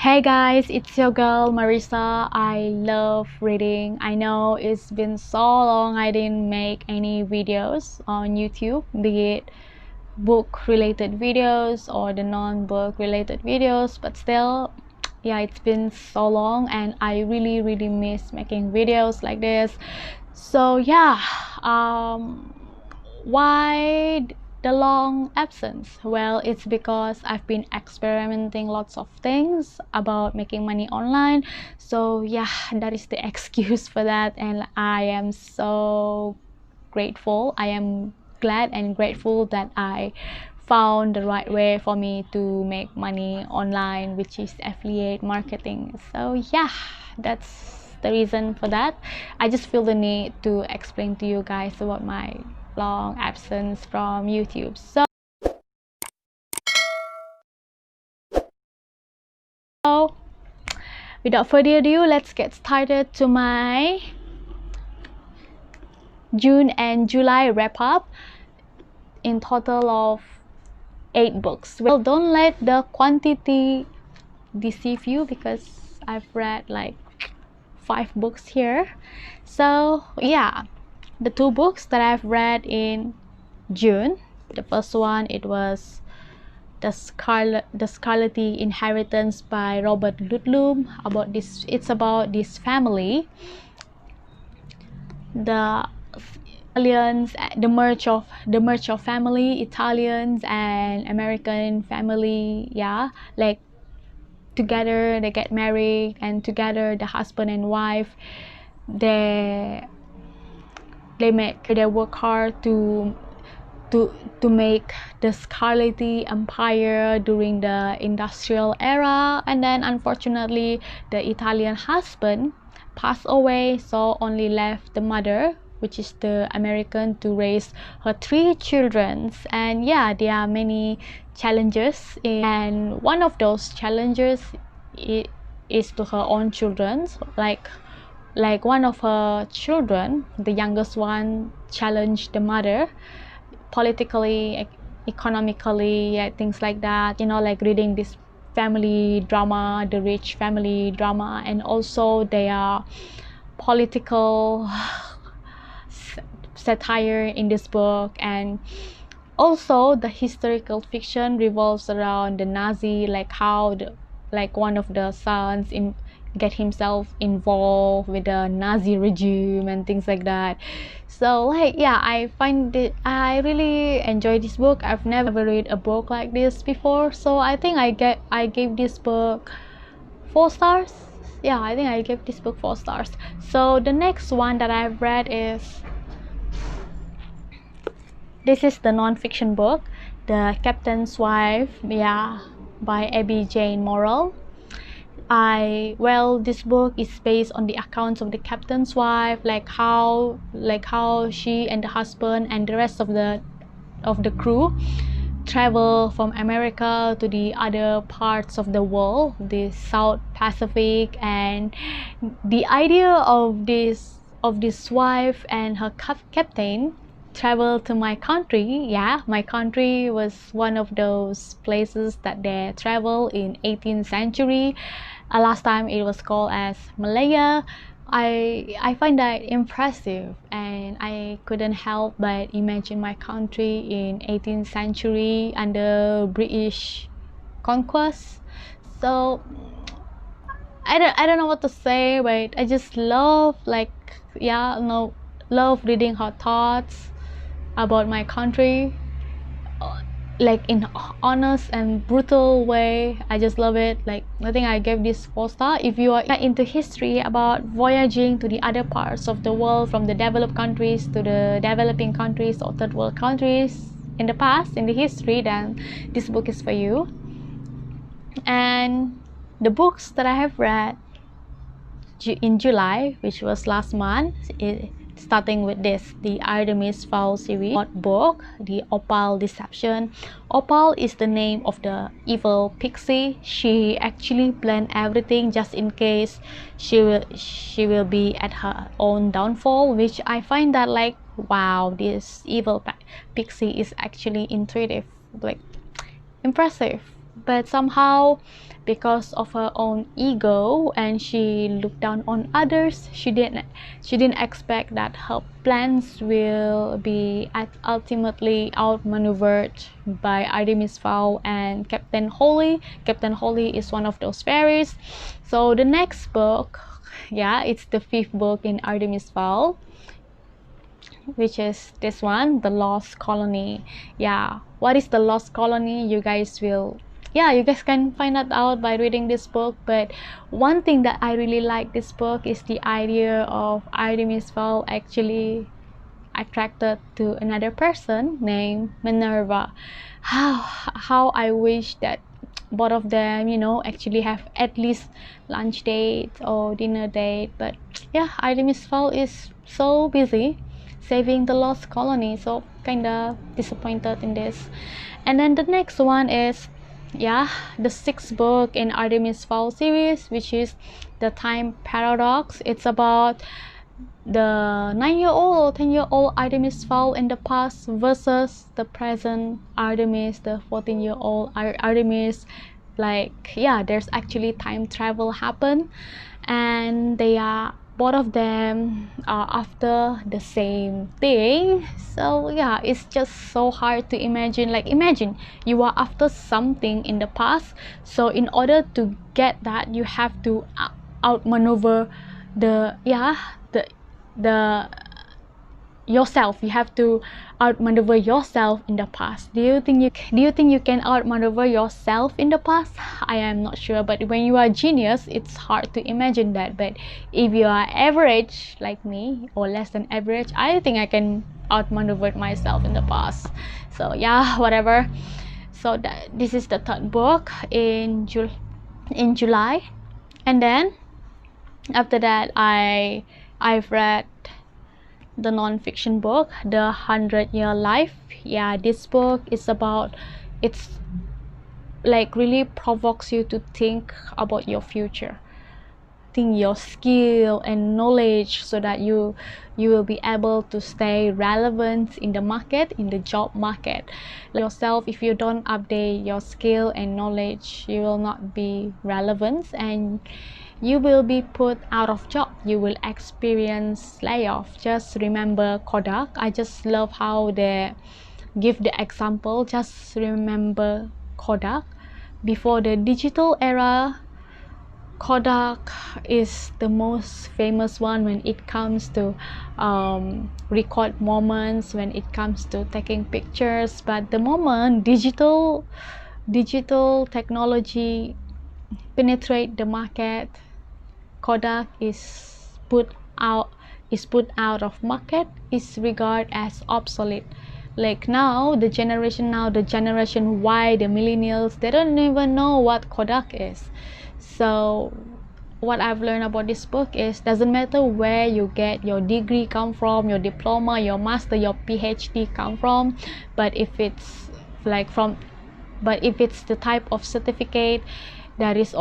Hey guys, it's your girl Marissa. I love reading. I know it's been so long I didn't make any videos on YouTube, be it book related videos or the non-book related videos, but still, yeah, it's been so long and I really miss making videos like this. So yeah, why the long absence? Well, it's because I've been experimenting lots of things about making money online. So yeah, that is the excuse for that, and I am so grateful. I am glad and grateful that I found the right way for me to make money online, which is affiliate marketing. So yeah, that's the reason for that. I just feel the need to explain to you guys about my long absence from YouTube. So without further ado, let's get started to my June and July wrap up. In total of 8 books. Well, don't let the quantity deceive you because I've read like 5 books here. So yeah, the 2 books that I've read in June, the first one, it was the Scarlet Inheritance by Robert Ludlum. It's about this family, the Italians, the merge of family, Italians and American family. Yeah, like together they get married, and together the husband and wife, they work hard to make the Scarlet Empire during the industrial era, and then unfortunately the Italian husband passed away, so only left the mother, which is the American, to raise her 3 children. And yeah, there are many challenges, and one of those challenges is to her own children. Like one of her children, the youngest one, challenged the mother politically, economically, yeah, things like that, like reading this family drama, the rich family drama, and also their political satire in this book. And also the historical fiction revolves around the Nazi, like how one of the sons get himself involved with the Nazi regime and things like that. So like yeah, I really enjoy this book. I've never read a book like this before, so I think I gave this book 4 stars. Yeah, I think I gave this book 4 stars. So the next one that I've read is the non-fiction book, The Captain's Wife, yeah, by Abby Jane Morrell. This book is based on the accounts of the captain's wife, like how she and the husband and the rest of the crew travel from America to the other parts of the world, the South Pacific. And the idea of this wife and her captain travel to my country. Yeah, my country was one of those places that they travel in 18th century. Last time it was called as Malaya. I find that impressive, and I couldn't help but imagine my country in 18th century under British conquest. So I don't know what to say, but I just love love reading her thoughts about my country, like in honest and brutal way. I just love it. Like, I think I gave this 4 star. If you are into history, about voyaging to the other parts of the world, from the developed countries to the developing countries or third world countries in the past, in the history, then this book is for you. And the books that I have read in July, which was last month, starting with the Artemis Fowl series book, the Opal Deception. Opal is the name of the evil pixie. She actually planned everything just in case she will be at her own downfall, which I find that like, wow, this evil pixie is actually intuitive, like impressive. But somehow because of her own ego, and she looked down on others. She didn't expect that her plans will be ultimately outmaneuvered by Artemis Fowl and Captain Holly. Captain Holly is one of those fairies. So the next book, yeah, it's the 5th book in Artemis Fowl, which is this one, The Lost Colony. Yeah, what is The Lost Colony? You guys can find that out by reading this book. But one thing that I really like this book is the idea of Artemis Fowl actually attracted to another person named Minerva. How I wish that both of them, actually have at least lunch date or dinner date. But yeah, Artemis Fowl is so busy saving the lost colony, so kinda disappointed in this. And then the next one is, yeah, the 6th book in Artemis Fowl series, which is The Time Paradox. It's about the 9-year-old or 10-year-old Artemis Fowl in the past versus the present Artemis, the 14-year-old Artemis. Like, yeah, there's actually time travel happen, and they are both of them are after the same thing. So yeah, it's just so hard to imagine. Like, imagine you are after something in the past, so in order to get that, you have to outmaneuver the yourself. You have to outmaneuver yourself in the past. Do you think you can outmaneuver yourself in the past? I am not sure, but when you are genius, it's hard to imagine that. But if you are average like me, or less than average, I think I can outmaneuver myself in the past. So yeah, whatever. So this is the 3rd book in July. And then after that, I've read the non-fiction book, The 100-Year Life. Yeah, this book is about, it's like really provokes you to think about your future, think your skill and knowledge, so that you will be able to stay relevant in the market, in the job market. Yourself, if you don't update your skill and knowledge, you will not be relevant, and you will be put out of job. You will experience layoff. Just remember Kodak. I just love how they give the example. Just remember Kodak. Before the digital era, Kodak is the most famous one when it comes to record moments, when it comes to taking pictures. But the moment digital technology penetrate the market, Kodak is put out of market, is regarded as obsolete. Like now, the generation Y, the millennials, they don't even know what Kodak is. So what I've learned about this book is, doesn't matter where you get your degree come from, your diploma, your master, your PhD come from, but if it's the type of certificate that is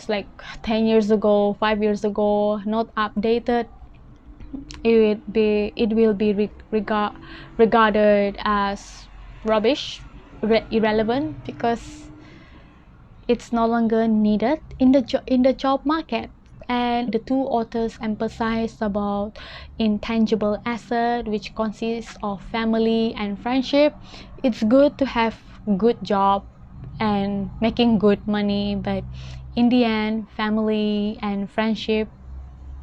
like 10 years ago, 5 years ago, not updated, it will be regarded as rubbish, irrelevant, because it's no longer needed in the job market. And the 2 authors emphasize about intangible asset, which consists of family and friendship. It's good to have good job and making good money, but in the end, family and friendship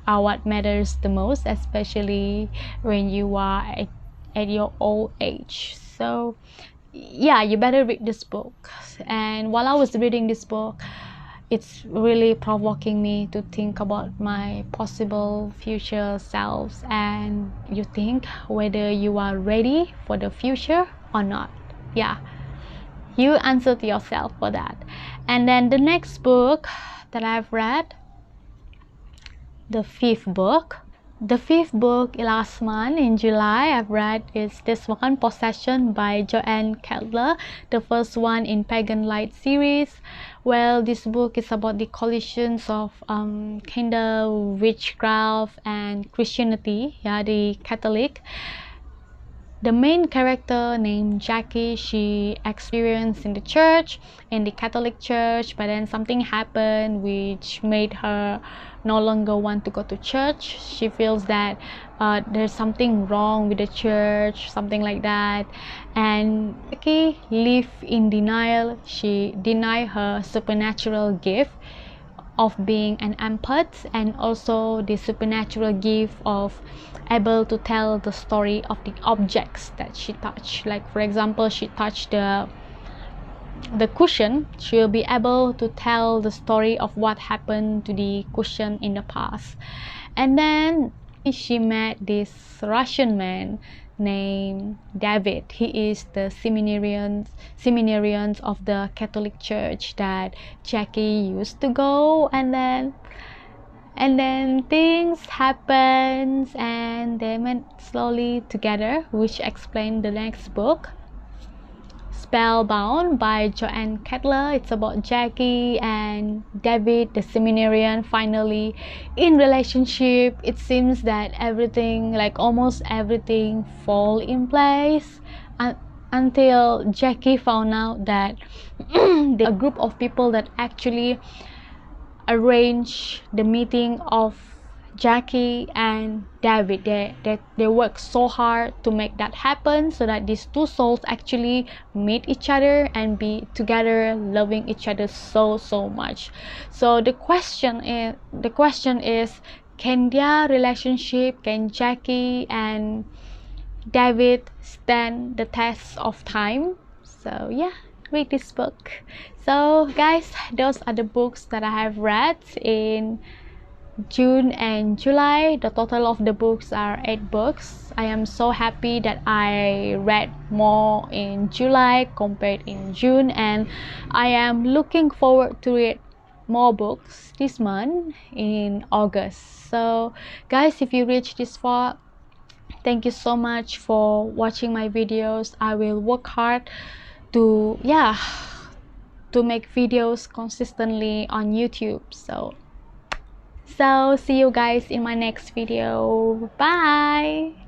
are what matters the most, especially when you are at your old age. So yeah, you better read this book. And while I was reading this book, it's really provoking me to think about my possible future selves, and you think whether you are ready for the future or not. Yeah, you answer to yourself for that. And then the next book that I've read, the 5th book. The 5th book last month in July I've read is this one, Possession by Joanne Kettler, the first one in Pagan Light series. Well, this book is about the collisions of kind of witchcraft and Christianity, yeah, the Catholic. the main character named Jackie, she experienced in the church, in the Catholic church, but then something happened which made her no longer want to go to church. She feels that there's something wrong with the church, something like that, and Jackie lived in denial. She denied her supernatural gift of being an empath, and also the supernatural gift of able to tell the story of the objects that she touched. Like for example, she touched the cushion, she will be able to tell the story of what happened to the cushion in the past. And then she met this Russian man named David. He is the seminarians of the Catholic Church that Jackie used to go, and then things happens and they met slowly together, which explained the next book, Spellbound by Joanne Kettler. It's about Jackie and David, the seminarian, finally in relationship. It seems that everything, like almost everything, fall in place until Jackie found out that a group of people that actually arrange the meeting of Jackie and David, they work so hard to make that happen, so that these two souls actually meet each other and be together, loving each other so much. So the question is, can their relationship, can Jackie and David stand the test of time? So yeah, read this book. So guys, those are the books that I have read in June and July. The total of the books are 8 books. I am so happy that I read more in July compared in June, and I am looking forward to read more books this month in August. So guys, if you reach this far, thank you so much for watching my videos. I will work hard to make videos consistently on YouTube. So see you guys in my next video. Bye.